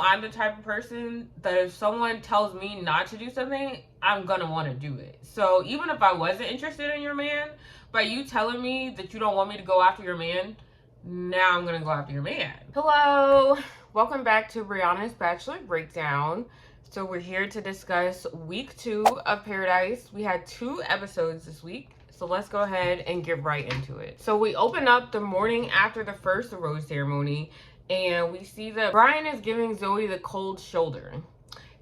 know I'm the type of person that if someone tells me not to do something, I'm gonna want to do it. So even if I wasn't interested in your man, by you telling me that you don't want me to go after your man, now I'm gonna go after your man. Hello, welcome back to Brianna's Bachelor Breakdown. So we're here to discuss week 2 of Paradise. We had 2 episodes this week. So let's go ahead and get right into it. So we open up the morning after the first rose ceremony, and we see that Brian is giving Zoe the cold shoulder.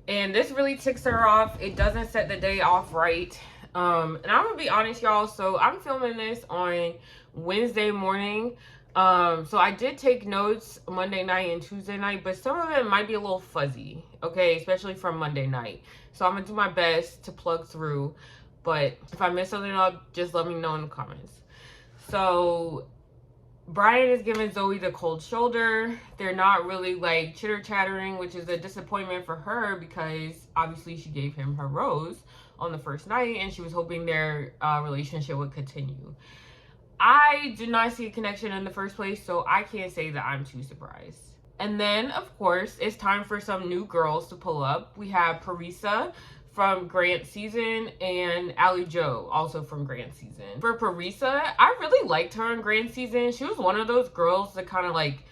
And this really ticks her off. It doesn't set the day off right. And I'm gonna be honest, y'all. So I'm filming this on Wednesday morning. So I did take notes Monday night and Tuesday night, but some of it might be a little fuzzy, okay? Especially from Monday night. So I'm gonna do my best to plug through. But if I miss something up, just let me know in the comments. So Brian is giving Zoe the cold shoulder. They're not really like chitter-chattering, which is a disappointment for her because obviously she gave him her rose on the first night and she was hoping their relationship would continue. I did not see a connection in the first place, so I can't say that I'm too surprised. And then, of course, it's time for some new girls to pull up. We have Parisa from Grant season and Alli Jo also from Grant season. For Parisa, I really liked her in Grant season. She was one of those girls that kind of like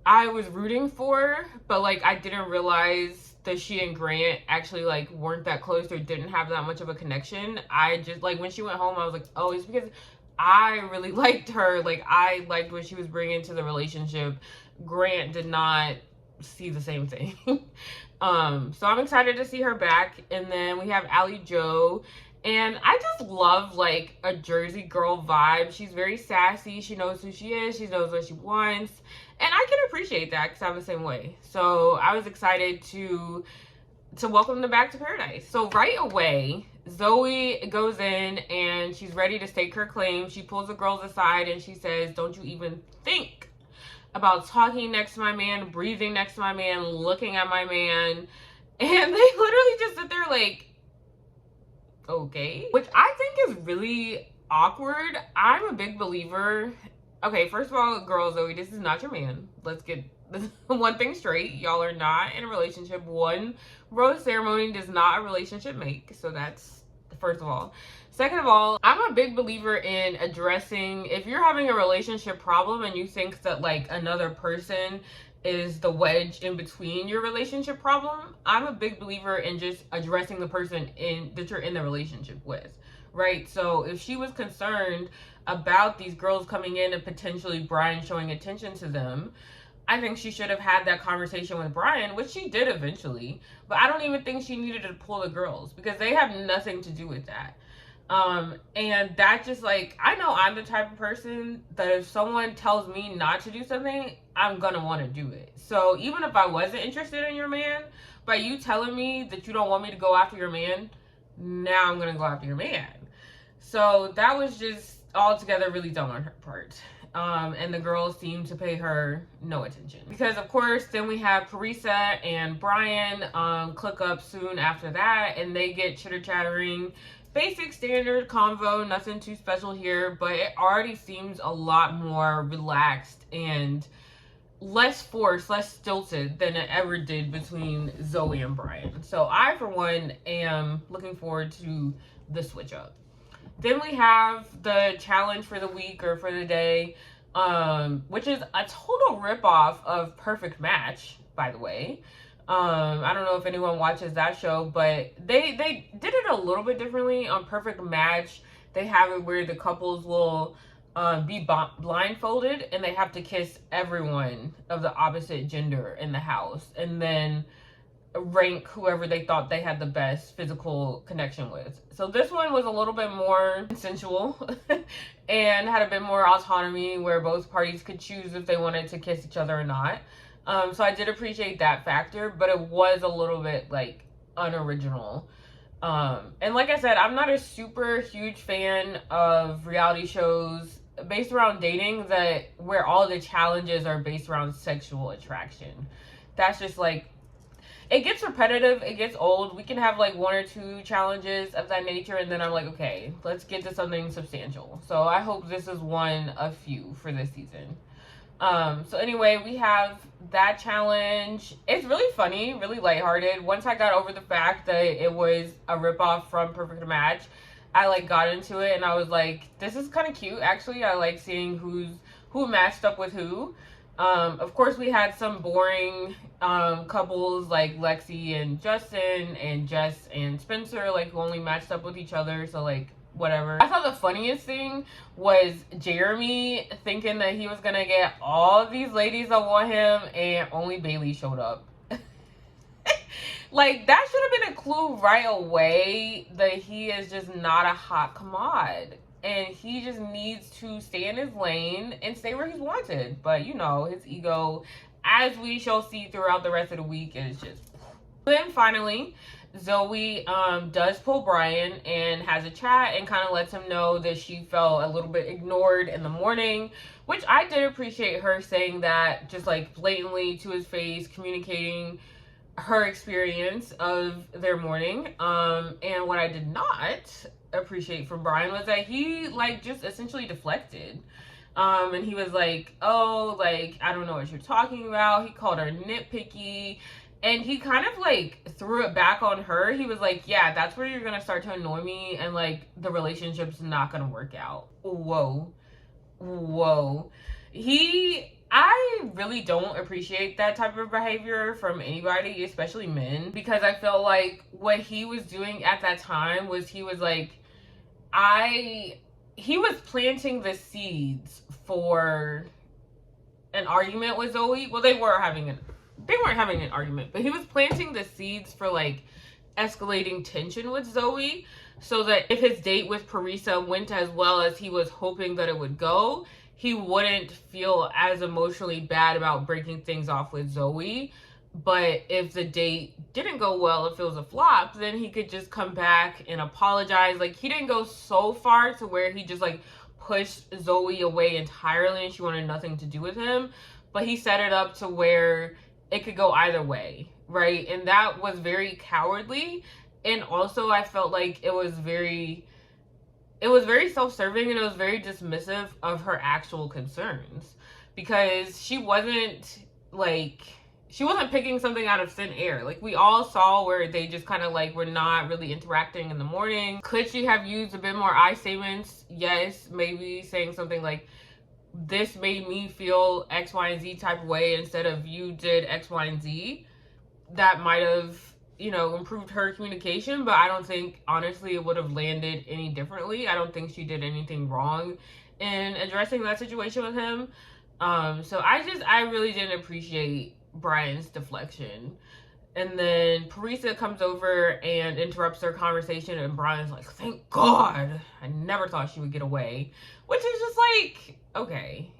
I was rooting for, but like I didn't realize that she and Grant actually like weren't that close or didn't have that much of a connection. I just like when she went home I was like, oh, it's because I really liked her. Like I liked what she was bringing to the relationship. Grant did not see the same thing. So I'm excited to see her back. And then we have Alli Jo, and I just love like a Jersey girl vibe. She's very sassy. She knows who she is. She knows what she wants, and I can appreciate that because I'm the same way. So I was excited to welcome them back to Paradise. So right away, Zoe goes in and she's ready to stake her claim. She pulls the girls aside and she says, don't you even think about talking next to my man, breathing next to my man, looking at my man. And they literally just sit there like, okay. Which I think is really awkward. I'm a big believer. Okay, first of all, girls, Zoe, this is not your man. Let's get one thing straight. Y'all are not in a relationship. One rose ceremony does not a relationship make. So that's first of all. Second of all, I'm a big believer in addressing, if you're having a relationship problem and you think that like another person is the wedge in between your relationship problem, I'm a big believer in just addressing the person that you're in the relationship with, right? So if she was concerned about these girls coming in and potentially Brian showing attention to them, I think she should have had that conversation with Brian, which she did eventually. But I don't even think she needed to pull the girls because they have nothing to do with that. And that just like, I know I'm the type of person that if someone tells me not to do something, I'm gonna want to do it. So even if I wasn't interested in your man, by you telling me that you don't want me to go after your man, now I'm gonna go after your man. So that was just altogether really dumb on her part. And the girls seem to pay her no attention. Because of course, then we have Parisa and Brian click up soon after that, and they get chitter-chattering. Basic standard convo, nothing too special here, but it already seems a lot more relaxed and less forced, less stilted than it ever did between Zoe and Brian. So I, for one, am looking forward to the switch up. Then we have the challenge for the week or for the day, which is a total ripoff of Perfect Match, by the way. I don't know if anyone watches that show, but they did it a little bit differently. On Perfect Match, they have it where the couples will be blindfolded and they have to kiss everyone of the opposite gender in the house and then rank whoever they thought they had the best physical connection with. So this one was a little bit more consensual and had a bit more autonomy where both parties could choose if they wanted to kiss each other or not. So I did appreciate that factor, but it was a little bit like unoriginal. And like I said, I'm not a super huge fan of reality shows based around dating where all the challenges are based around sexual attraction. That's just like, it gets repetitive, it gets old. We can have like 1 or 2 challenges of that nature, and then I'm like, okay, let's get to something substantial. So I hope this is one of few for this season. So anyway, we have that challenge. It's really funny, really lighthearted. Once I got over the fact that it was a ripoff from Perfect Match, I like got into it and I was like, this is kind of cute. Actually, I like seeing who matched up with who. Of course, we had some boring couples like Lexi and Justin and Jess and Spencer, like who only matched up with each other. So like whatever. I thought the funniest thing was Jeremy thinking that he was gonna get all these ladies that want him and only Bailey showed up. Like, that should have been a clue right away that he is just not a hot commode. And he just needs to stay in his lane and stay where he's wanted. But, you know, his ego, as we shall see throughout the rest of the week, is just... Then finally, Zoe does pull Brian and has a chat and kind of lets him know that she felt a little bit ignored in the morning, which I did appreciate her saying that, just like blatantly to his face, communicating her experience of their morning. And what I did not appreciate from Brian was that he like just essentially deflected. And he was like, oh, like, I don't know what you're talking about. He called her nitpicky. And he kind of like threw it back on her. He was like, yeah, that's where you're gonna start to annoy me and like the relationship's not gonna work out. Whoa. I really don't appreciate that type of behavior from anybody, especially men, because I felt like what he was doing at that time was he was like, he was planting the seeds for an argument with Zoe. Well, they weren't having an argument, but he was planting the seeds for like escalating tension with Zoe, so that if his date with Parisa went as well as he was hoping that it would go, he wouldn't feel as emotionally bad about breaking things off with Zoe. But if the date didn't go well, if it was a flop, then he could just come back and apologize. Like, he didn't go so far to where he just like pushed Zoe away entirely and she wanted nothing to do with him, but he set it up to where it could go either way, right? And that was very cowardly. And also I felt like it was very self-serving and it was very dismissive of her actual concerns, because she wasn't picking something out of thin air. Like, we all saw where they just kind of like were not really interacting in the morning. Could she have used a bit more I statements? Yes, maybe saying something like, this made me feel X, Y, and Z type of way instead of you did X, Y, and Z. That might have, you know, improved her communication, but I don't think, honestly, it would have landed any differently. I don't think she did anything wrong in addressing that situation with him. So I really didn't appreciate Brian's deflection. And then Parisa comes over and interrupts their conversation, and Brian's like, thank God, I never thought she would get away. Which is just like, okay.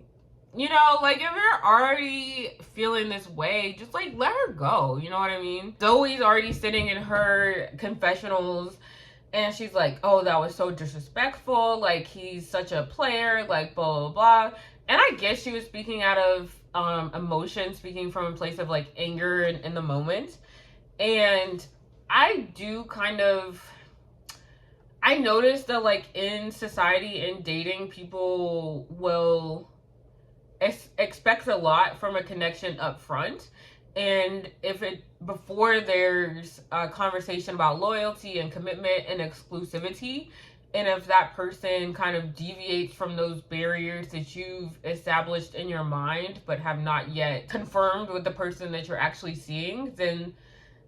You know, like, if you're already feeling this way, just like let her go. You know what I mean? Zoe's already sitting in her confessionals and she's like, oh, that was so disrespectful. Like, he's such a player, like, blah, blah, blah. And I guess she was speaking out of emotion, speaking from a place of like anger in the moment. And I noticed that like in society and dating, people will expect a lot from a connection up front. And before there's a conversation about loyalty and commitment and exclusivity, and if that person kind of deviates from those barriers that you've established in your mind but have not yet confirmed with the person that you're actually seeing, then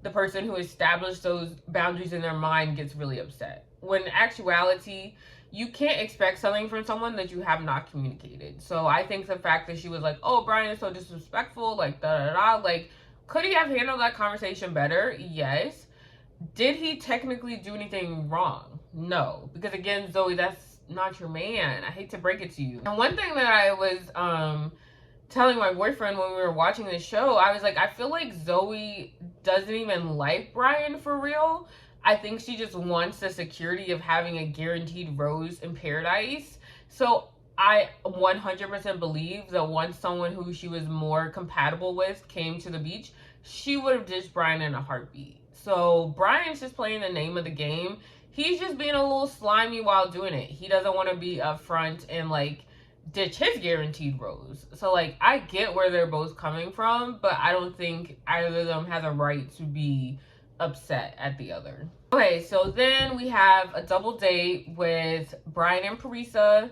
the person who established those boundaries in their mind gets really upset. When in actuality, you can't expect something from someone that you have not communicated. So I think the fact that she was like, oh, Brian is so disrespectful, like, da-da-da, like, could he have handled that conversation better? Yes. Did he technically do anything wrong? No. Because again, Zoe, that's not your man. I hate to break it to you. And one thing that I was telling my boyfriend when we were watching this show, I was like, I feel like Zoe doesn't even like Brian for real. I think she just wants the security of having a guaranteed rose in paradise. So I 100% believe that once someone who she was more compatible with came to the beach, she would have ditched Brian in a heartbeat. So Brian's just playing the name of the game. He's just being a little slimy while doing it. He doesn't want to be upfront and like ditch his guaranteed rose. So like I get where they're both coming from, but I don't think either of them has a right to be upset at the other. Okay, so then we have a double date with Brian and Parisa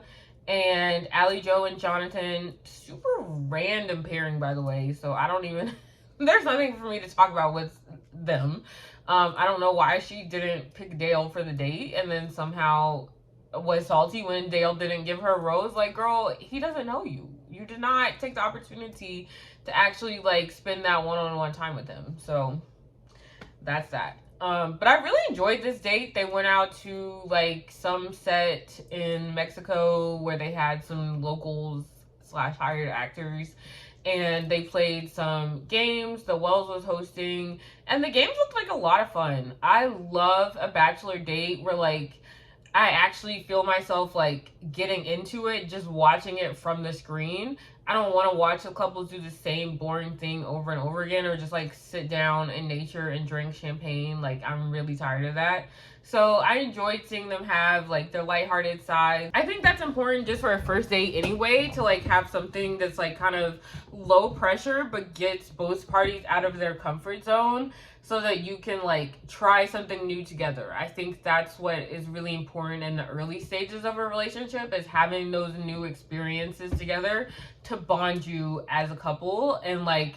and Alli Jo and Jonathan. Super random pairing, by the way, so I don't even there's nothing for me to talk about with them. I don't know why she didn't pick Dale for the date and then somehow was salty when Dale didn't give her a rose. Like, girl, he doesn't know you. You did not take the opportunity to actually like spend that one-on-one time with him. So that's that. But I really enjoyed this date. They went out to like some set in Mexico where they had some locals / hired actors, and they played some games. The Wells was hosting, and the games looked like a lot of fun. I love a Bachelor date where like I actually feel myself like getting into it, just watching it from the screen. I don't want to watch the couples do the same boring thing over and over again, or just like sit down in nature and drink champagne. Like, I'm really tired of that. So I enjoyed seeing them have like their lighthearted side. I think that's important just for a first date anyway, to like have something that's like kind of low pressure but gets both parties out of their comfort zone, so that you can like try something new together. I think that's what is really important in the early stages of a relationship, is having those new experiences together to bond you as a couple and like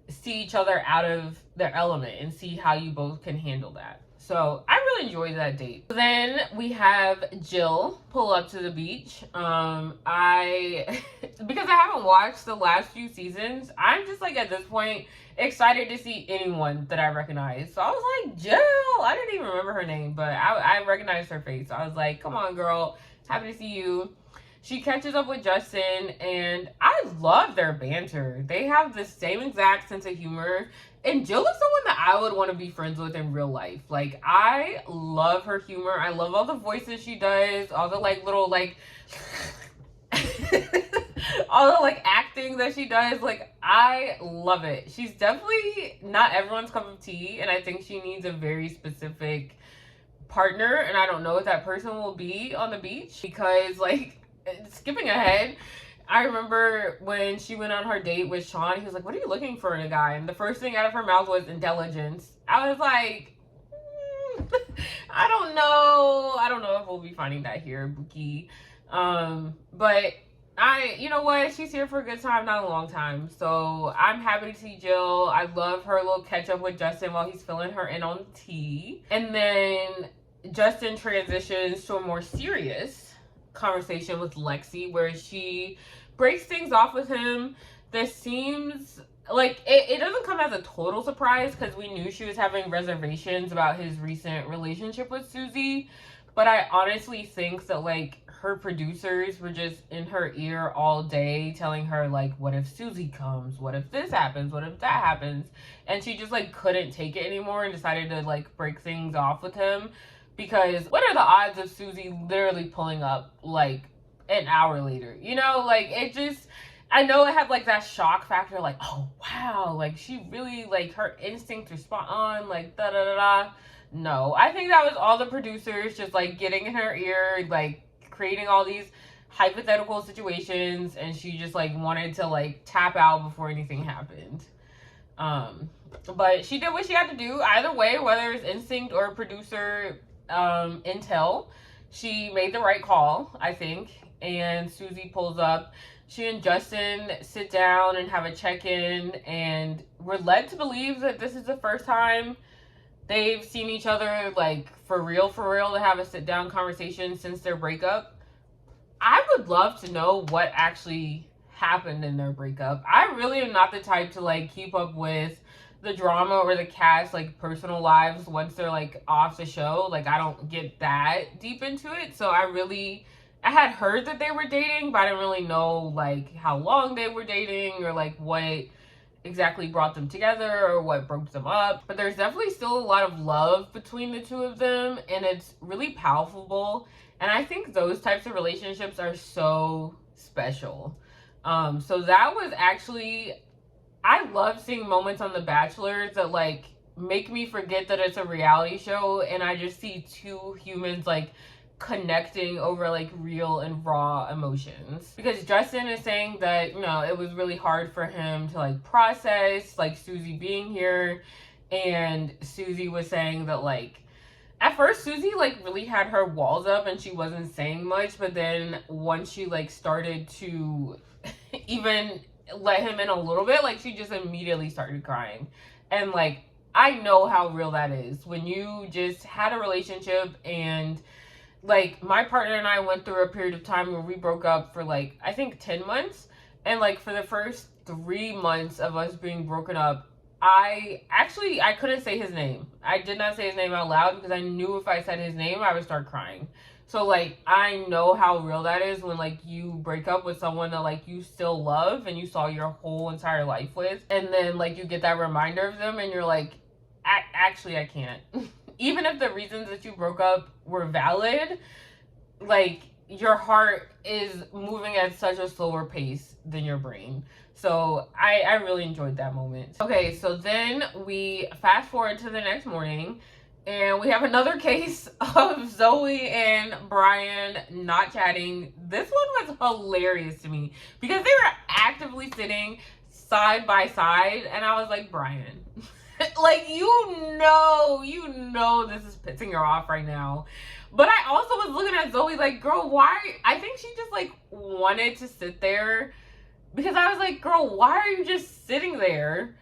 see each other out of their element and see how you both can handle that. So I really enjoyed that date. Then we have Jill pull up to the beach. Because I haven't watched the last few seasons, I'm just like at this point excited to see anyone that I recognize. So I was like, Jill, I didn't even remember her name, but I recognized her face. So I was like, come on, girl, happy to see you. She catches up with Justin, and I love their banter. They have the same exact sense of humor. And Jill is someone that I would want to be friends with in real life. Like, I love her humor. I love all the voices she does, all the like little like all the like acting that she does. Like, I love it. She's definitely not everyone's cup of tea, and I think she needs a very specific partner, and I don't know what that person will be on the beach. Because like, skipping ahead, I remember when she went on her date with Sean, he was like, what are you looking for in a guy? And the first thing out of her mouth was intelligence. I was like, I don't know if we'll be finding that here, Buki. But you know what? She's here for a good time, not a long time. So I'm happy to see Jill. I love her little catch up with Justin while he's filling her in on tea. And then Justin transitions to a more serious conversation with Lexi, where she breaks things off with him. This seems like it doesn't come as a total surprise, because we knew she was having reservations about his recent relationship with Susie, but I honestly think that like her producers were just in her ear all day telling her like, what if Susie comes, what if this happens, what if that happens, and she just like couldn't take it anymore and decided to like break things off with him. Because what are the odds of Susie literally pulling up like an hour later? You know, like it just, I know it had like that shock factor, like, oh wow, like she really, like her instincts are spot on, like da da da da. No, I think that was all the producers just like getting in her ear, like creating all these hypothetical situations, and she just like wanted to like tap out before anything happened. But she did what she had to do. Either way, whether it's instinct or producer intel, she made the right call, I think. And Susie pulls up. She and Justin sit down and have a check-in, and we're led to believe that this is the first time they've seen each other like for real to have a sit-down conversation since their breakup. I would love to know what actually happened in their breakup. I really am not the type to like keep up with the drama or the cast like personal lives once they're like off the show. Like, I don't get that deep into it. So I had heard that they were dating, but I didn't really know like how long they were dating or like what exactly brought them together or what broke them up. But there's definitely still a lot of love between the two of them, and it's really palpable. And I think those types of relationships are so special. So that was actually, I love seeing moments on The Bachelor that like make me forget that it's a reality show, and I just see two humans like connecting over like real and raw emotions. Because Justin is saying that, you know, it was really hard for him to like process like Susie being here, and Susie was saying that like at first Susie like really had her walls up and she wasn't saying much, but then once she like started to even let him in a little bit, like she just immediately started crying. And like I know how real that is when you just had a relationship, and like my partner and I went through a period of time where we broke up for like I think 10 months, and like for the first 3 months of us being broken up, I couldn't say his name. I did not say his name out loud because I knew if I said his name I would start crying. So like I know how real that is when like you break up with someone that like you still love and you saw your whole entire life with, and then like you get that reminder of them and you're like, actually I can't. Even if the reasons that you broke up were valid, like your heart is moving at such a slower pace than your brain. So I really enjoyed that moment. Okay, so then we fast forward to the next morning, and we have another case of Zoe and Brian not chatting. This one was hilarious to me because they were actively sitting side by side, and I was like, Brian, like, you know this is pissing her off right now. But I also was looking at Zoe like, girl, why? I think she just like wanted to sit there, because I was like, girl, why are you just sitting there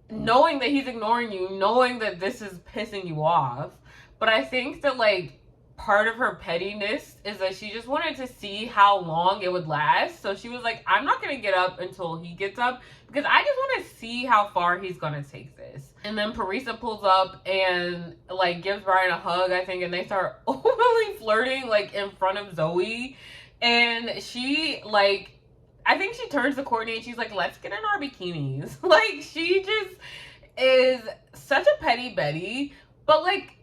knowing that he's ignoring you, knowing that this is pissing you off? But I think that like part of her pettiness is that she just wanted to see how long it would last. So she was like, I'm not going to get up until he gets up because I just want to see how far he's going to take this. And then Parisa pulls up and like gives Brian a hug, I think, and they start overly flirting like in front of Zoe. And she like, I think she turns to Courtney and she's like, let's get in our bikinis. Like she just is such a petty Betty, but like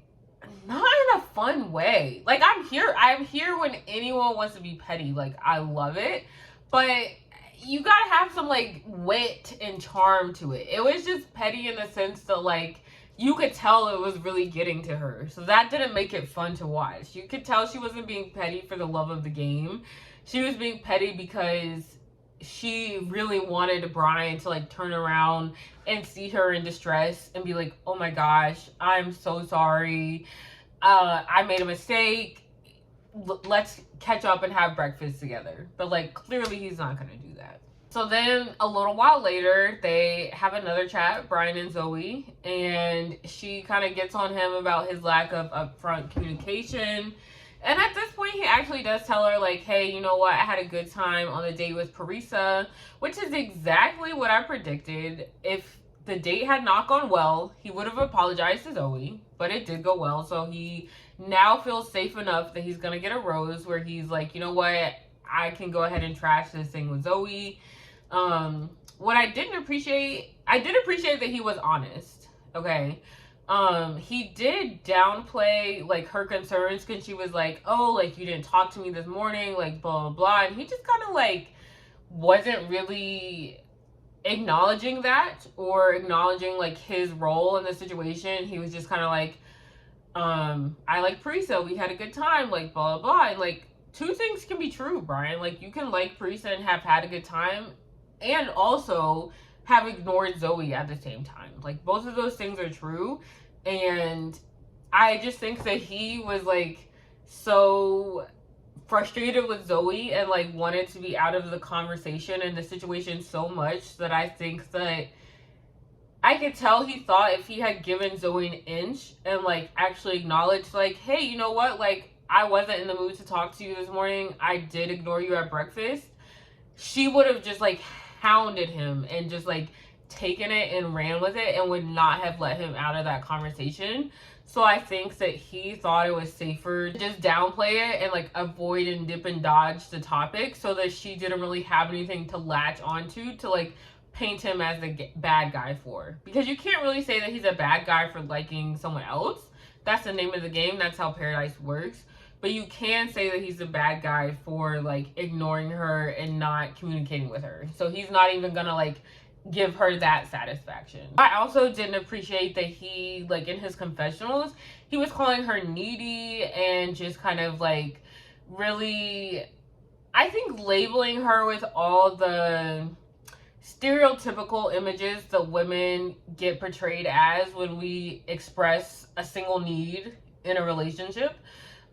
not in a fun way. Like I'm here when anyone wants to be petty. Like I love it, but you gotta have some like wit and charm to it. It was just petty in the sense that like you could tell it was really getting to her, so that didn't make it fun to watch. You could tell she wasn't being petty for the love of the game. She was being petty because she really wanted Brian to like turn around and see her in distress and be like, oh my gosh, I'm so sorry, I made a mistake, let's catch up and have breakfast together. But like clearly he's not gonna do that. So then a little while later they have another chat, Brian and Zoe, and she kind of gets on him about his lack of upfront communication. And at this point, he actually does tell her, like, hey, you know what? I had a good time on the date with Parisa, which is exactly what I predicted. If the date had not gone well, he would have apologized to Zoe, but it did go well. So he now feels safe enough that he's going to get a rose where he's like, you know what? I can go ahead and trash this thing with Zoe. What I did appreciate that he was honest, okay? He did downplay like her concerns because she was like, oh, like you didn't talk to me this morning, like blah blah blah, and he just kind of like wasn't really acknowledging that or acknowledging like his role in the situation. He was just kind of like, I like Parisa, we had a good time, like blah blah blah. And like two things can be true, Brian. Like you can like Parisa and have had a good time and also have ignored Zoe at the same time. Like both of those things are true. And I just think that he was like so frustrated with Zoe and like wanted to be out of the conversation and the situation so much that I think that I could tell he thought if he had given Zoe an inch and like actually acknowledged like, hey, you know what, like I wasn't in the mood to talk to you this morning, I did ignore you at breakfast, she would have just like hounded him and just like taken it and ran with it and would not have let him out of that conversation. So I think that he thought it was safer to just downplay it and like avoid and dip and dodge the topic so that she didn't really have anything to latch onto to like paint him as the bad guy for. Because you can't really say that he's a bad guy for liking someone else. That's the name of the game. That's how Paradise works. But you can say that he's a bad guy for like ignoring her and not communicating with her. So he's not even gonna like give her that satisfaction. I also didn't appreciate that he, like, in his confessionals, he was calling her needy and just kind of like really, I think, labeling her with all the stereotypical images that women get portrayed as when we express a single need in a relationship.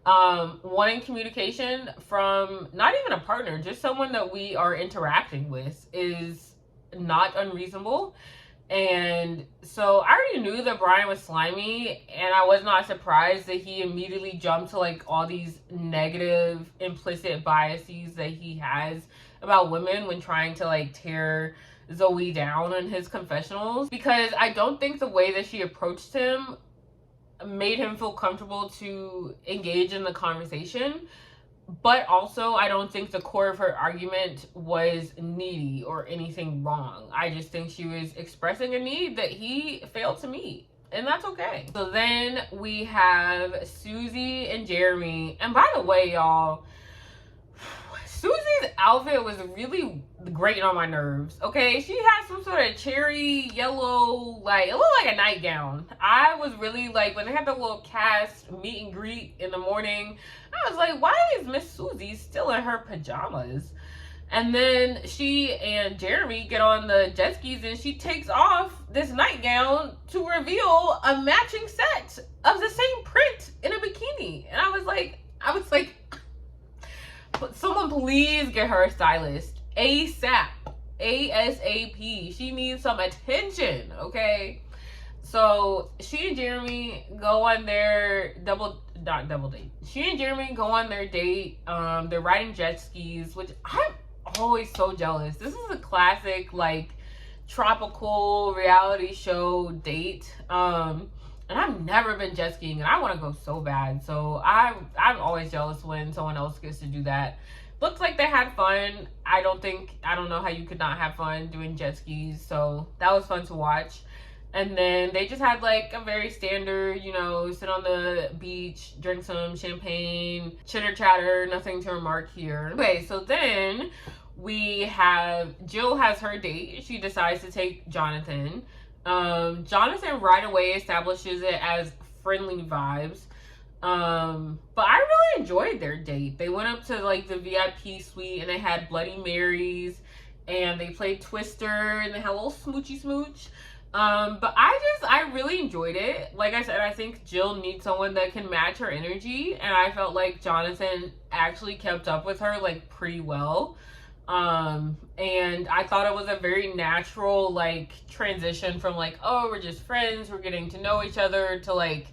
Wanting communication from not even a partner, just someone that we are interacting with, is not unreasonable. And so I already knew that Brian was slimy, and I was not surprised that he immediately jumped to like all these negative implicit biases that he has about women when trying to like tear Zoe down in his confessionals, because I don't think the way that she approached him made him feel comfortable to engage in the conversation. But also, I don't think the core of her argument was needy or anything wrong. I just think she was expressing a need that he failed to meet. And that's okay. So then we have Susie and Jeremy. And by the way, y'all, Susie's outfit was really grating on my nerves, okay? She had some sort of cherry yellow, like, it looked like a nightgown. I was really like, when they had the little cast meet and greet in the morning, I was like, why is Miss Susie still in her pajamas? And then she and Jeremy get on the jet skis and she takes off this nightgown to reveal a matching set of the same print in a bikini. And I was like, someone please get her a stylist ASAP. ASAP. She needs some attention, okay? So she and Jeremy go on their She and Jeremy go on their date. They're riding jet skis, which I'm always so jealous. This is a classic like tropical reality show date. And I've never been jet skiing, and I want to go so bad. So I'm always jealous when someone else gets to do that. Looks like they had fun. I don't know how you could not have fun doing jet skis. So that was fun to watch. And then they just had like a very standard, you know, sit on the beach, drink some champagne, chitter chatter, nothing to remark here. Okay, so then we have Jill has her date. She decides to take Jonathan. Jonathan right away establishes it as friendly vibes. But I really enjoyed their date. They went up to like the VIP suite and they had Bloody Marys and they played Twister and they had a little smoochy smooch. But I really enjoyed it. Like I said, I think Jill needs someone that can match her energy, and I felt like Jonathan actually kept up with her like pretty well. And I thought it was a very natural like transition from like, oh, we're just friends, we're getting to know each other, to like,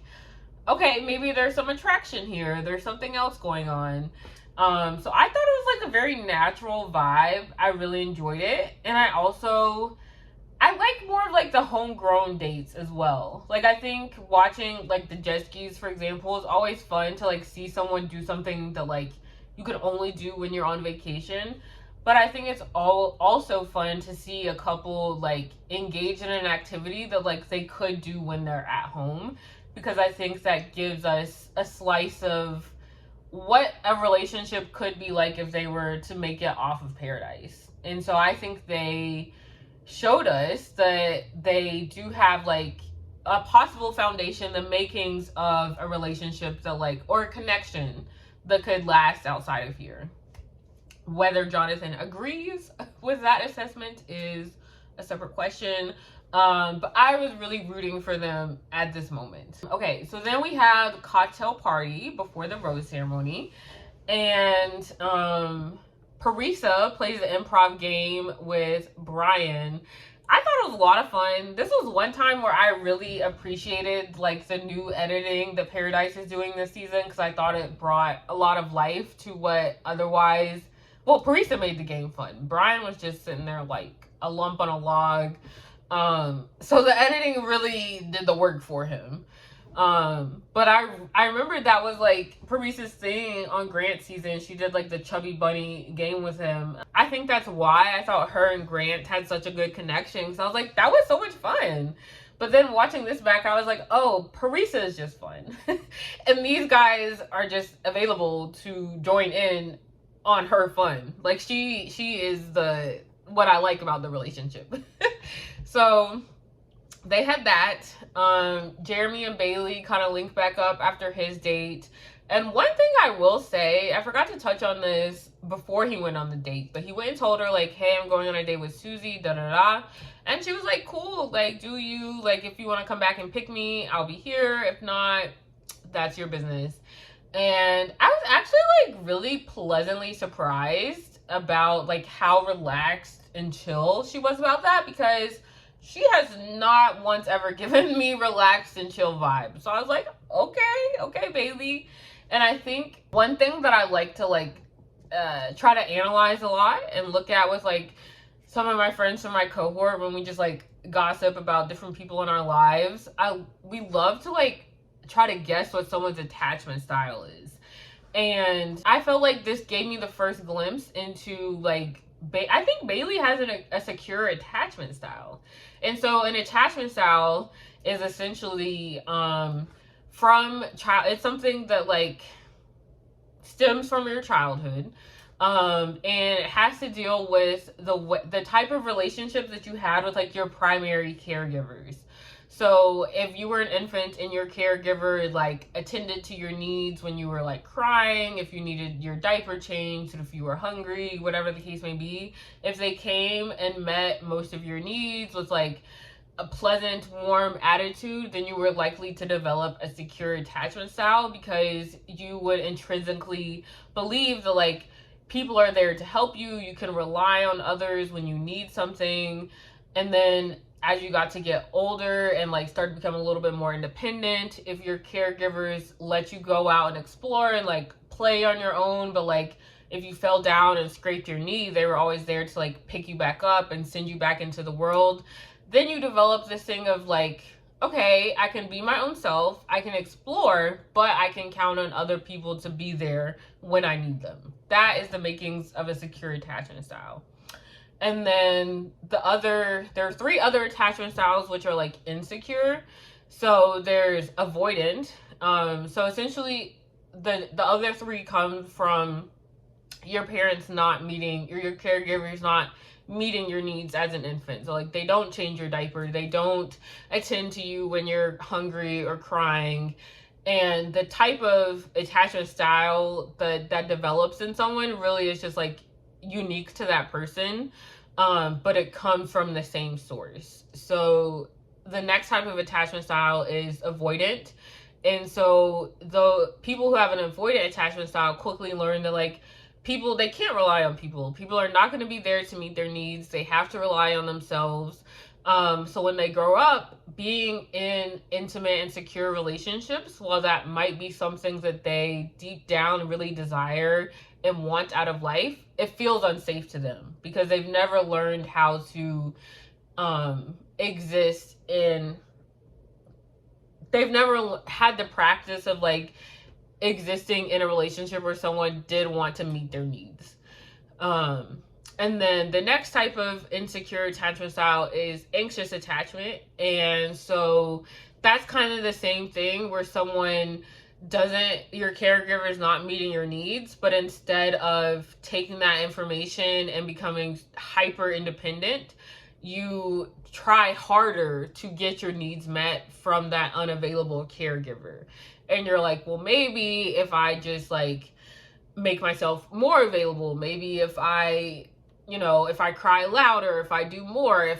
okay, maybe there's some attraction here, there's something else going on. So I thought it was like a very natural vibe. I really enjoyed it. And I like more of like the homegrown dates as well. Like I think watching like the jet skis, for example, is always fun to like see someone do something that like you could only do when you're on vacation. But I think it's also fun to see a couple like engage in an activity that like they could do when they're at home, because I think that gives us a slice of what a relationship could be like if they were to make it off of Paradise. And so I think they showed us that they do have like a possible foundation, the makings of a relationship that like, or a connection that could last outside of here. Whether Jonathan agrees with that assessment is a separate question. But I was really rooting for them at this moment. Okay, so then we have cocktail party before the rose ceremony. And Parisa plays an improv game with Brian. I thought it was a lot of fun. This was one time where I really appreciated like the new editing that Paradise is doing this season, because I thought it brought a lot of life to what otherwise, well, Parisa made the game fun. Brian was just sitting there like a lump on a log. So the editing really did the work for him. But I remember that was like Parisa's thing on Grant's season. She did like the Chubby Bunny game with him. I think that's why I thought her and Grant had such a good connection. So I was like, that was so much fun. But then watching this back, I was like, oh, Parisa is just fun. And these guys are just available to join in on her fun. Like she is what I like about the relationship. So they had that. Jeremy and Bailey kind of linked back up after his date. And one thing I will say, I forgot to touch on this before he went on the date, but he went and told her, like, hey, I'm going on a date with Susie, da-da-da. And she was like, cool, like, do you, like, if you want to come back and pick me, I'll be here. If not, that's your business. And I was actually, like, really pleasantly surprised about, like, how relaxed and chill she was about that, because she has not once ever given me relaxed and chill vibes. So I was like, okay, Bailey. And I think one thing that I like to, like, try to analyze a lot and look at with, like, some of my friends from my cohort, when we just, like, gossip about different people in our lives, we love to, like, try to guess what someone's attachment style is. And I felt like this gave me the first glimpse into, like, I think Bailey has a secure attachment style. And so an attachment style is essentially it's something that, like, stems from your childhood. And it has to deal with the type of relationship that you had with, like, your primary caregivers. So if you were an infant and your caregiver, like, attended to your needs when you were, like, crying, if you needed your diaper changed, if you were hungry, whatever the case may be, if they came and met most of your needs with, like, a pleasant, warm attitude, then you were likely to develop a secure attachment style, because you would intrinsically believe that, like, people are there to help you. You can rely on others when you need something. And then as you got to get older and, like, start to become a little bit more independent, if your caregivers let you go out and explore and, like, play on your own, but, like, if you fell down and scraped your knee, they were always there to, like, pick you back up and send you back into the world. Then you develop this thing of, like, okay, I can be my own self, I can explore, but I can count on other people to be there when I need them. That is the makings of a secure attachment style. And then there are 3 other attachment styles, which are, like, insecure. So there's avoidant. So essentially the other 3 come from your parents not meeting, or your caregivers not meeting your needs as an infant. So, like, they don't change your diaper, they don't attend to you when you're hungry or crying. And the type of attachment style that develops in someone really is just, like, unique to that person, but it comes from the same source. So the next type of attachment style is avoidant. And so the people who have an avoidant attachment style quickly learn that, like, they can't rely on people. People are not going to be there to meet their needs. They have to rely on themselves. So when they grow up, being in intimate and secure relationships, while that might be something that they deep down really desire and want out of life, it feels unsafe to them, because they've never learned how to exist in, they've never had the practice of, like, existing in a relationship where someone did want to meet their needs. And then the next type of insecure attachment style is anxious attachment. And so that's kind of the same thing, where your caregiver is not meeting your needs, but instead of taking that information and becoming hyper independent, you try harder to get your needs met from that unavailable caregiver. And you're like, well, maybe if I just, like, make myself more available, maybe if I cry louder, if I do more,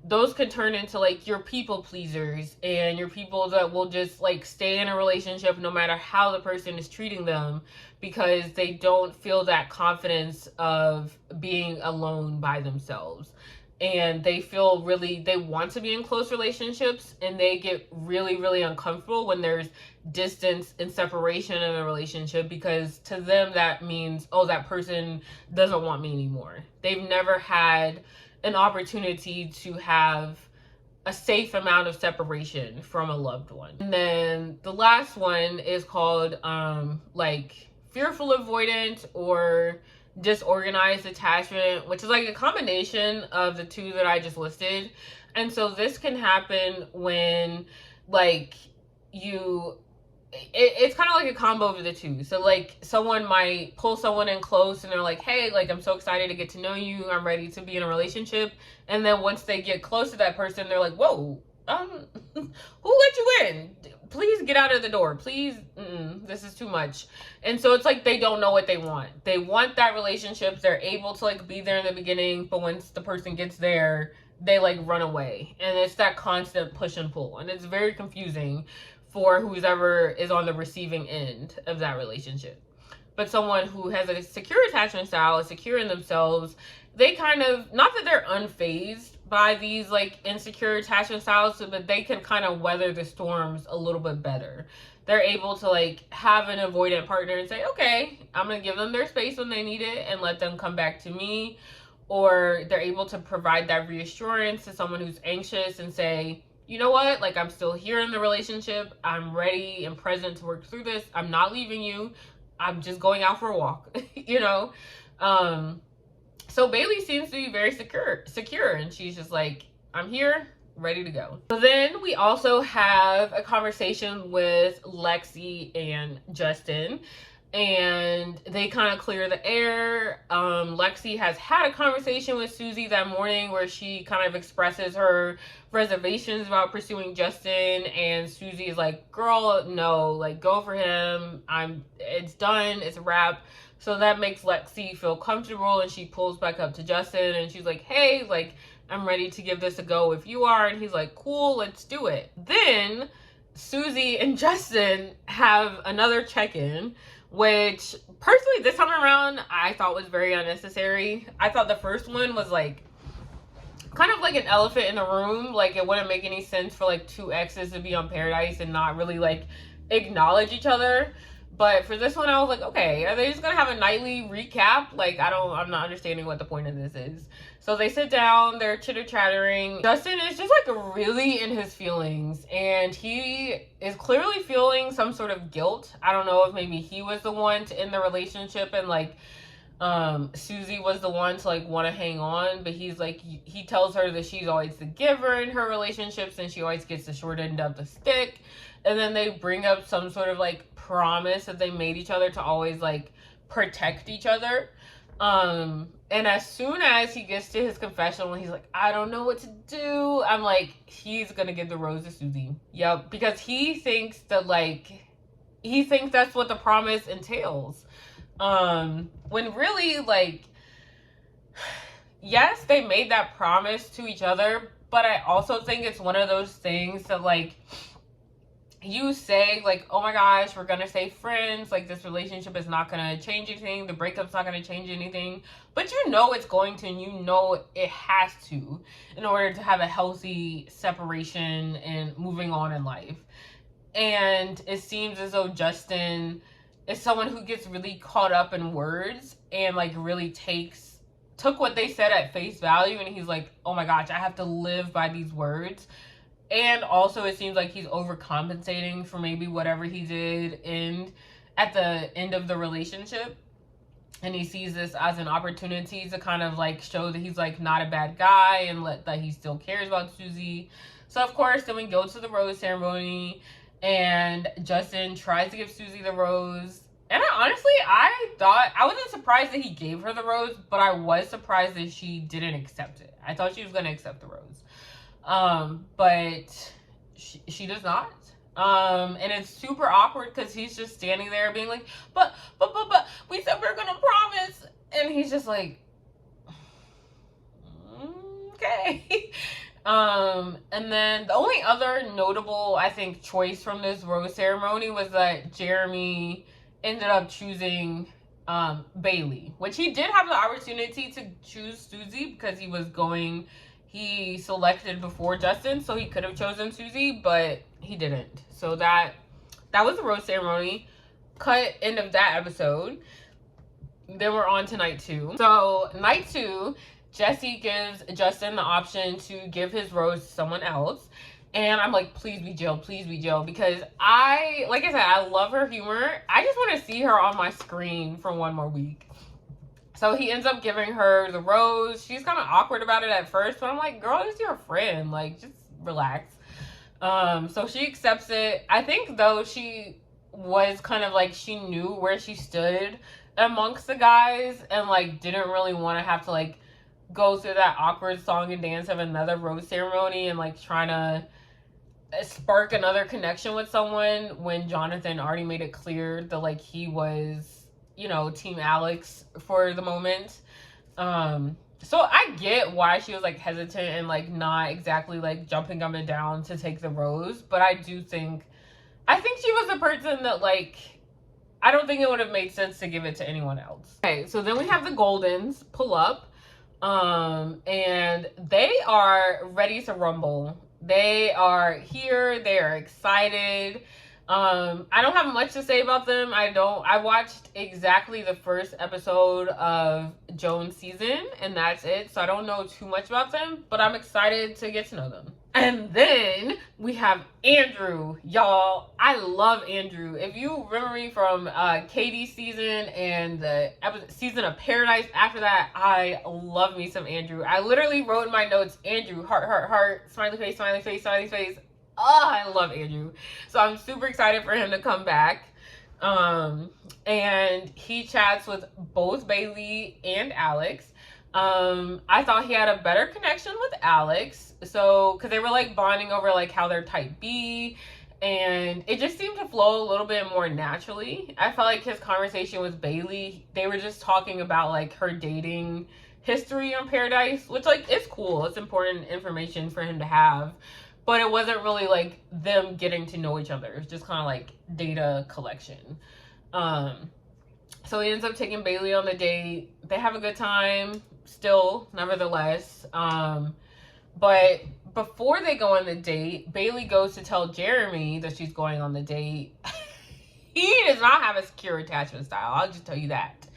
those can turn into, like, your people pleasers and your people that will just, like, stay in a relationship no matter how the person is treating them, because they don't feel that confidence of being alone by themselves. And they want to be in close relationships, and they get really, really uncomfortable when there's distance and separation in a relationship, because to them that means, oh, that person doesn't want me anymore. They've never had an opportunity to have a safe amount of separation from a loved one. And then the last one is called like fearful avoidant or disorganized attachment, which is like a combination of the 2 that I just listed. And so this can happen when, like, you it's kind of like a combo of the two. So like someone might pull someone in close and they're like, hey, like I'm so excited to get to know you, I'm ready to be in a relationship. And then once they get close to that person, they're like, whoa, who let you in? Please get out of the door, please. This is too much. And so it's like they don't know what they want. They want that relationship, they're able to like be there in the beginning, but once the person gets there, they like run away. And it's that constant push and pull, and it's very confusing for whoever is on the receiving end of that relationship. But someone who has a secure attachment style, is secure in themselves, they kind of, not that they're unfazed by these like insecure attachment styles, but they can kind of weather the storms a little bit better. They're able to like have an avoidant partner and say, okay, I'm gonna give them their space when they need it and let them come back to me. Or they're able to provide that reassurance to someone who's anxious and say, you know what, like I'm still here in the relationship, I'm ready and present to work through this, I'm not leaving you, I'm just going out for a walk. You know. So Bailey seems to be very secure, and she's just like, I'm here, ready to go. So then we also have a conversation with Lexi and Justin, and they kind of clear the air. Lexi has had a conversation with Susie that morning where she kind of expresses her reservations about pursuing Justin, and Susie is like, girl, no, like go for him, it's done, it's a wrap. So that makes Lexi feel comfortable, and she pulls back up to Justin and she's like, hey, like I'm ready to give this a go if you are. And he's like, cool, let's do it. Then Susie and Justin have another check-in, which personally this time around I thought was very unnecessary. I thought the first one was like kind of like an elephant in the room. Like it wouldn't make any sense for like two exes to be on Paradise and not really like acknowledge each other. But for this one, I was like, okay, are they just gonna have a nightly recap? Like, I'm not understanding what the point of this is. So they sit down, they're chitter-chattering. Justin is just like really in his feelings, and he is clearly feeling some sort of guilt. I don't know if maybe he was the one to end the relationship and like Susie was the one to like want to hang on, but he's like, he tells her that she's always the giver in her relationships and she always gets the short end of the stick. And then they bring up some sort of like promise that they made each other to always like protect each other. And as soon as he gets to his confessional, he's like, I don't know what to do. I'm like, he's gonna give the rose to Susie. Yep, because he thinks that's what the promise entails. When really, like, yes, they made that promise to each other, but I also think it's one of those things that like you say like, oh my gosh, we're gonna stay friends, like this relationship is not gonna change anything, the breakup's not gonna change anything, but you know it's going to, and you know it has to, in order to have a healthy separation and moving on in life. And it seems as though Justin is someone who gets really caught up in words and like really took what they said at face value, and he's like, oh my gosh, I have to live by these words. And also it seems like he's overcompensating for maybe whatever he did at the end of the relationship. And he sees this as an opportunity to kind of like show that he's like not a bad guy and that he still cares about Susie. So of course, then we go to the rose ceremony and Justin tries to give Susie the rose. And I thought, I wasn't surprised that he gave her the rose, but I was surprised that she didn't accept it. I thought she was going to accept the rose. But she does not. And it's super awkward because he's just standing there being like, but, we said we're going to promise. And he's just like, okay. And then the only other notable, I think, choice from this rose ceremony was that Jeremy ended up choosing Bailey, which he did have the opportunity to choose Susie because he selected before Justin, so he could have chosen Susie, but he didn't. So that was the rose ceremony. Cut, end of that episode. Then we're on to night 2. So night 2, Jesse gives Justin the option to give his rose to someone else. And I'm like, please be Jill, because like I said, I love her humor. I just want to see her on my screen for one more week. So he ends up giving her the rose. She's kind of awkward about it at first, but I'm like, girl, it's your friend. Like, just relax. So she accepts it. I think, though, she was kind of like she knew where she stood amongst the guys and like didn't really want to have to like go through that awkward song and dance of another rose ceremony and like trying to spark another connection with someone when Jonathan already made it clear that like he was, you know, Team Alex for the moment. So I get why she was like hesitant and like not exactly like jumping up and down to take the rose, but I think she was a person that like I don't think it would have made sense to give it to anyone else. Okay, so then we have the Goldens pull up, and they are ready to rumble. They are here. They are excited. I don't have much to say about them. I watched exactly the first episode of Joan's season, and that's it. So I don't know too much about them, but I'm excited to get to know them. And then we have Andrew. Y'all, I love Andrew. If you remember me from Katie's season and the season of Paradise after that, I love me some Andrew. I literally wrote in my notes, Andrew, heart, heart, heart, smiley face, smiley face, smiley face. Oh, I love Andrew. So I'm super excited for him to come back. And he chats with both Bailey and Alex. I thought he had a better connection with Alex. So, because they were like bonding over like how they're type B. And it just seemed to flow a little bit more naturally. I felt like his conversation with Bailey, they were just talking about like her dating history on Paradise, which like it's cool. It's important information for him to have. But it wasn't really like them getting to know each other. It was just kind of like data collection. So he ends up taking Bailey on the date. They have a good time still, nevertheless. But before they go on the date, Bailey goes to tell Jeremy that she's going on the date. He does not have a secure attachment style. I'll just tell you that.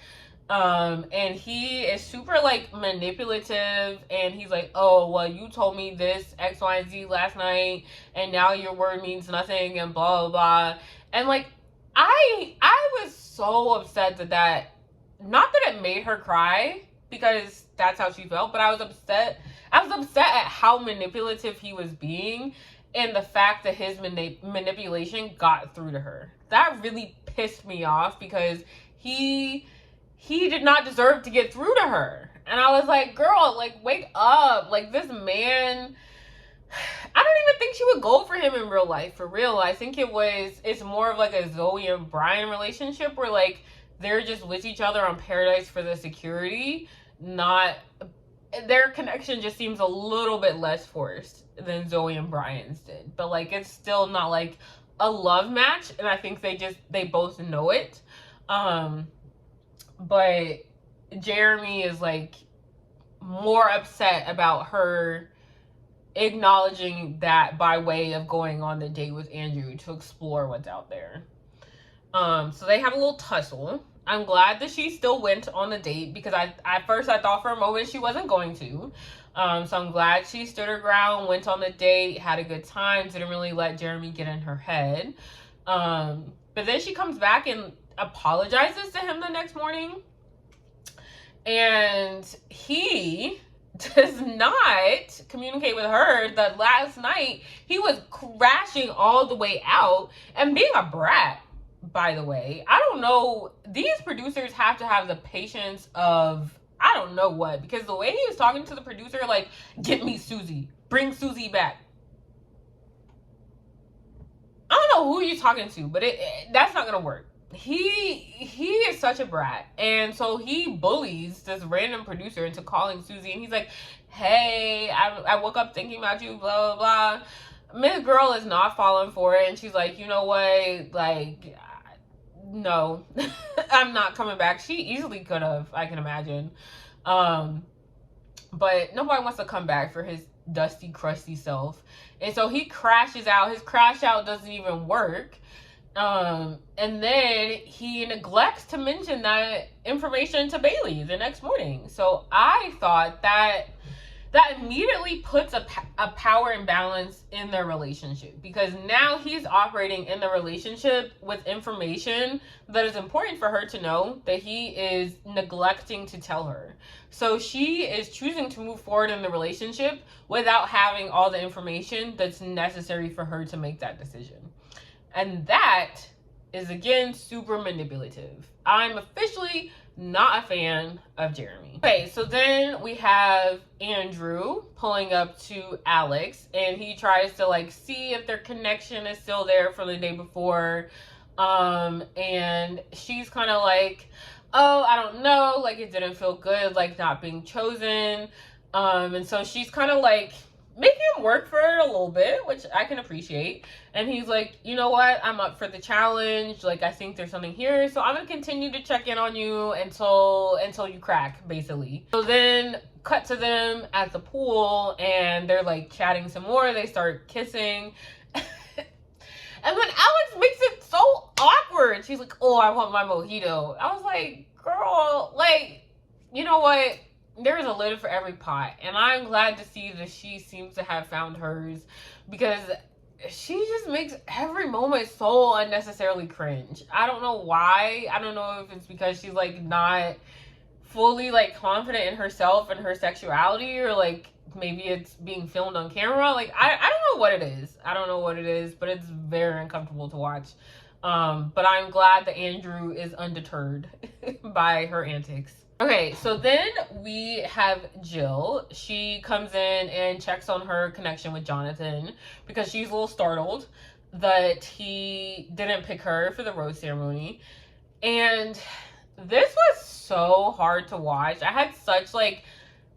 And he is super like manipulative, and he's like, oh, well, you told me this X, Y, and Z last night, and now your word means nothing, and blah, blah, blah. And like, I was so upset that not that it made her cry, because that's how she felt, but I was upset at how manipulative he was being, and the fact that his manipulation got through to her. That really pissed me off, because he did not deserve to get through to her. And I was like, girl, like, wake up. Like, this man, I don't even think she would go for him in real life, for real. I think it's more of like a Zoe and Brian relationship where like they're just with each other on Paradise for the security. Their connection just seems a little bit less forced than Zoe and Brian's did. But like, it's still not like a love match. And I think they both know it. But Jeremy is like more upset about her acknowledging that by way of going on the date with Andrew to explore what's out there. So they have a little tussle. I'm glad that she still went on the date, because at first I thought for a moment she wasn't going to. So I'm glad she stood her ground, went on the date, had a good time, didn't really let Jeremy get in her head. But then she comes back and apologizes to him the next morning, and he does not communicate with her that last night he was crashing all the way out and being a brat. By the way, I don't know, these producers have to have the patience of I don't know what, because the way he was talking to the producer, like, get me Susie, bring Susie back. I don't know who you're talking to, but that's not gonna work. He is such a brat, and so he bullies this random producer into calling Susie, and he's like, hey, I woke up thinking about you, blah, blah, blah. Miss Girl is not falling for it, and she's like, you know what, like, no, I'm not coming back. She easily could have, I can imagine. But nobody wants to come back for his dusty, crusty self. And so he crashes out. His crash out doesn't even work. And then he neglects to mention that information to Bailey the next morning. So I thought that immediately puts a power imbalance in their relationship, because now he's operating in the relationship with information that is important for her to know that he is neglecting to tell her. So she is choosing to move forward in the relationship without having all the information that's necessary for her to make that decision. And that is again super manipulative. I'm officially not a fan of Jeremy. Okay, so then we have Andrew pulling up to Alexe, and he tries to like see if their connection is still there from the day before. And she's kind of like, oh, I don't know, like it didn't feel good, like not being chosen. And so she's kind of like making him work for it a little bit, which I can appreciate. And he's like, you know what? I'm up for the challenge. Like, I think there's something here. So I'm going to continue to check in on you until you crack, basically. So then cut to them at the pool, and they're like chatting some more. They start kissing. And then Alexe makes it so awkward. She's like, oh, I want my mojito. I was like, girl, like, you know what? There's a lid for every pot. And I'm glad to see that she seems to have found hers, because she just makes every moment so unnecessarily cringe. I don't know why. I don't know if it's because she's like not fully like confident in herself and her sexuality, or like maybe it's being filmed on camera. Like I don't know what it is. I don't know what it is, but it's very uncomfortable to watch. But I'm glad that Andrew is undeterred by her antics. Okay, so then we have Jill. She comes in and checks on her connection with Jonathan because she's a little startled that he didn't pick her for the rose ceremony. And this was so hard to watch. I had such like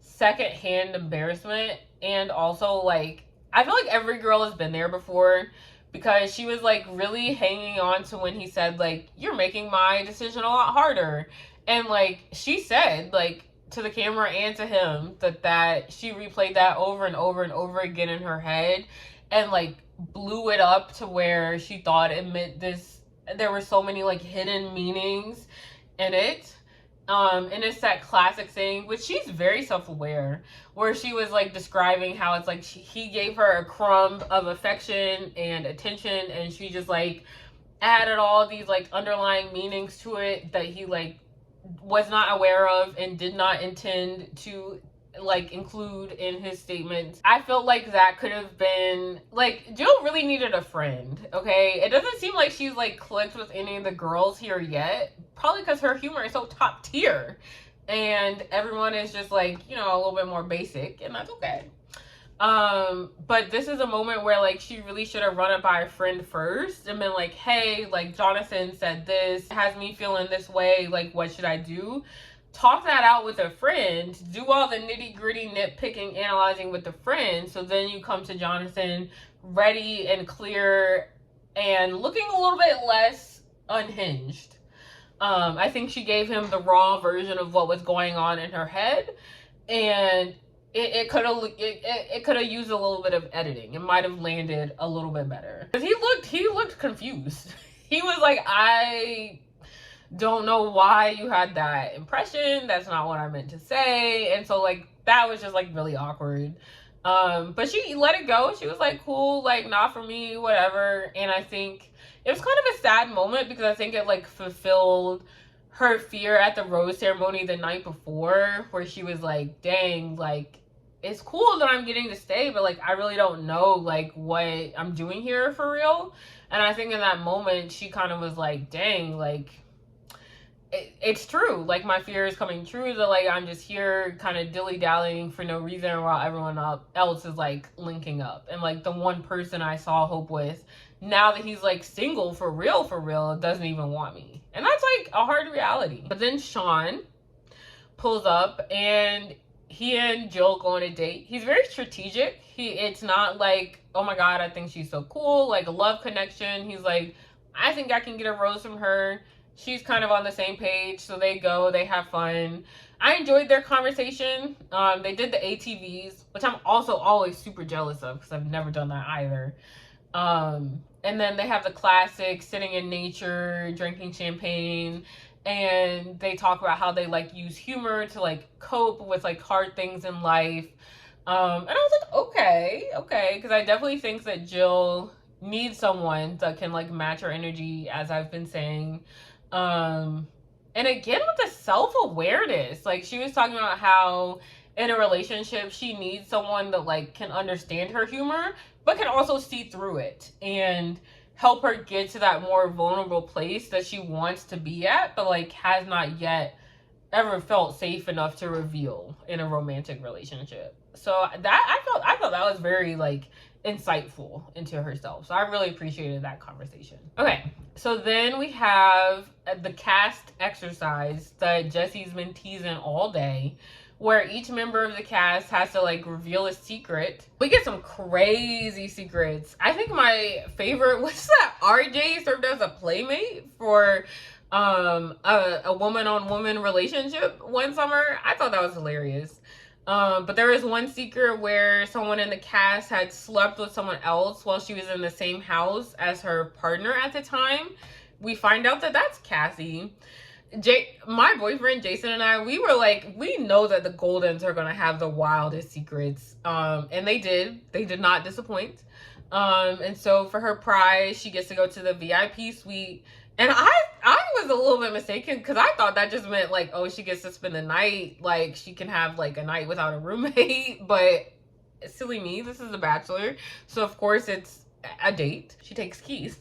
secondhand embarrassment, and also like I feel like every girl has been there before, because she was like really hanging on to when he said like, you're making my decision a lot harder. And like she said like to the camera and to him that she replayed that over and over and over again in her head, and like blew it up to where she thought it meant this. There were so many like hidden meanings in it. And it's that classic thing, which she's very self-aware, where she was like describing how it's like he gave her a crumb of affection and attention, and she just like added all these like underlying meanings to it that he like was not aware of and did not intend to like include in his statements. I felt like that could have been like, Jill really needed a friend. Okay, it doesn't seem like she's like clicked with any of the girls here yet, probably because her humor is so top tier and everyone is just like, you know, a little bit more basic, and that's okay. But this is a moment where like she really should have run it by a friend first and been like, hey, like Jonathan said this, has me feeling this way, like what should I do? Talk that out with a friend, do all the nitty gritty nitpicking, analyzing with a friend, so then you come to Jonathan ready and clear and looking a little bit less unhinged. I think she gave him the raw version of what was going on in her head, and it could have used a little bit of editing. It might have landed a little bit better. Because he looked confused. He was like, I don't know why you had that impression. That's not what I meant to say. And so like that was just like really awkward. But she let it go. She was like, cool, like not for me, whatever. And I think it was kind of a sad moment, because I think it like fulfilled her fear at the rose ceremony the night before, where she was like, dang, like it's cool that I'm getting to stay, but like I really don't know like what I'm doing here for real. And I think in that moment she kind of was like, dang, like it's true, like my fear is coming true, that like I'm just here kind of dilly-dallying for no reason while everyone else is like linking up. And like the one person I saw hope with, now that he's like single for real, doesn't even want me. And that's like a hard reality. But then Sean pulls up and he and Jill go on a date. He's very strategic. It's not like, oh my god, I think she's so cool, like a love connection. He's like, I think I can get a rose from her. She's kind of on the same page. So they go, they have fun. I enjoyed their conversation. They did the ATVs, which I'm also always super jealous of, because I've never done that either. And then they have the classic sitting in nature, drinking champagne, and they talk about how they like use humor to like cope with like hard things in life. And I was like, okay, because I definitely think that Jill needs someone that can like match her energy, as I've been saying. And again with the self-awareness, like she was talking about how in a relationship she needs someone that like can understand her humor but can also see through it. And help her get to that more vulnerable place that she wants to be at, but like has not yet ever felt safe enough to reveal in a romantic relationship. So that I thought that was very like insightful into herself. So I really appreciated that conversation. Okay, so then we have the cast exercise that Jesse's been teasing all day, where each member of the cast has to like reveal a secret. We get some crazy secrets. I think my favorite was that RJ served as a playmate for a woman on woman relationship one summer. I thought that was hilarious. But there was one secret where someone in the cast had slept with someone else while she was in the same house as her partner at the time. We find out that that's Cassie. My boyfriend Jason and I, we were like, we know that the Goldens are gonna have the wildest secrets, and they did not disappoint. And so for her prize, she gets to go to the VIP suite. And I was a little bit mistaken, because I thought that just meant like, oh, she gets to spend the night, like she can have like a night without a roommate. But silly me, this is The Bachelor, so of course it's a date. She takes keys.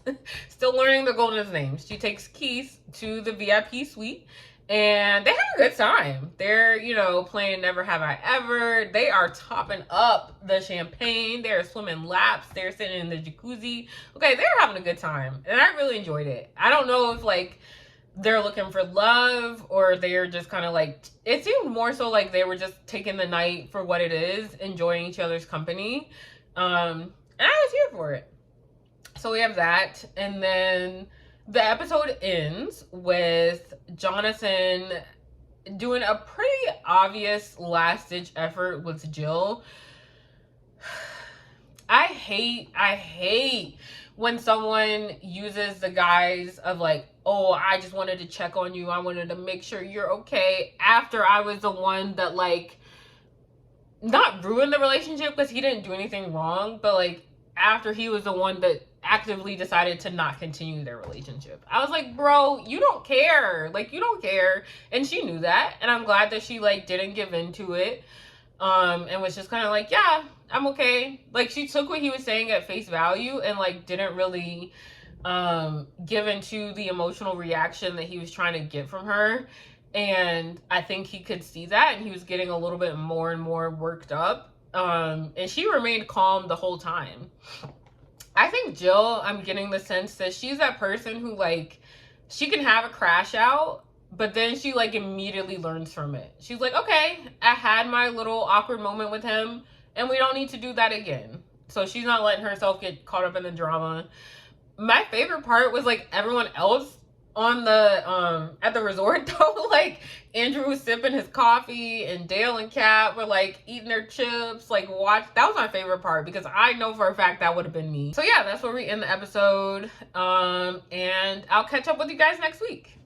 Still learning the Golden's names. She takes keys to the VIP suite, and they have a good time. They're, you know, playing Never Have I Ever. They are topping up the champagne. They're swimming laps. They're sitting in the jacuzzi. Okay, they're having a good time, and I really enjoyed it. I don't know if like they're looking for love, or they're just kind of like, it seemed more so like they were just taking the night for what it is, enjoying each other's company. And I was here for it. So we have that, and then the episode ends with Jonathan doing a pretty obvious last-ditch effort with Jill. I hate when someone uses the guise of like, oh, I just wanted to check on you, I wanted to make sure you're okay, after I was the one that like, not ruined the relationship because he didn't do anything wrong, but like after he was the one that actively decided to not continue their relationship. I was like, bro, you don't care. Like, you don't care. And she knew that. And I'm glad that she, like, didn't give into it. And was just kind of like, yeah, I'm okay. Like, she took what he was saying at face value and, like, didn't really give into the emotional reaction that he was trying to get from her. And I think he could see that. And he was getting a little bit more and more worked up. And she remained calm the whole time. I think Jill, I'm getting the sense that she's that person who, like, she can have a crash out, but then she, like, immediately learns from it. She's like, okay, I had my little awkward moment with him, and we don't need to do that again. So she's not letting herself get caught up in the drama. My favorite part was, like, everyone else on the, at the resort, though. Like, Andrew was sipping his coffee, and Dale and Kat were, like, eating their chips, like, that was my favorite part, because I know for a fact that would have been me. So yeah, that's where we end the episode, and I'll catch up with you guys next week.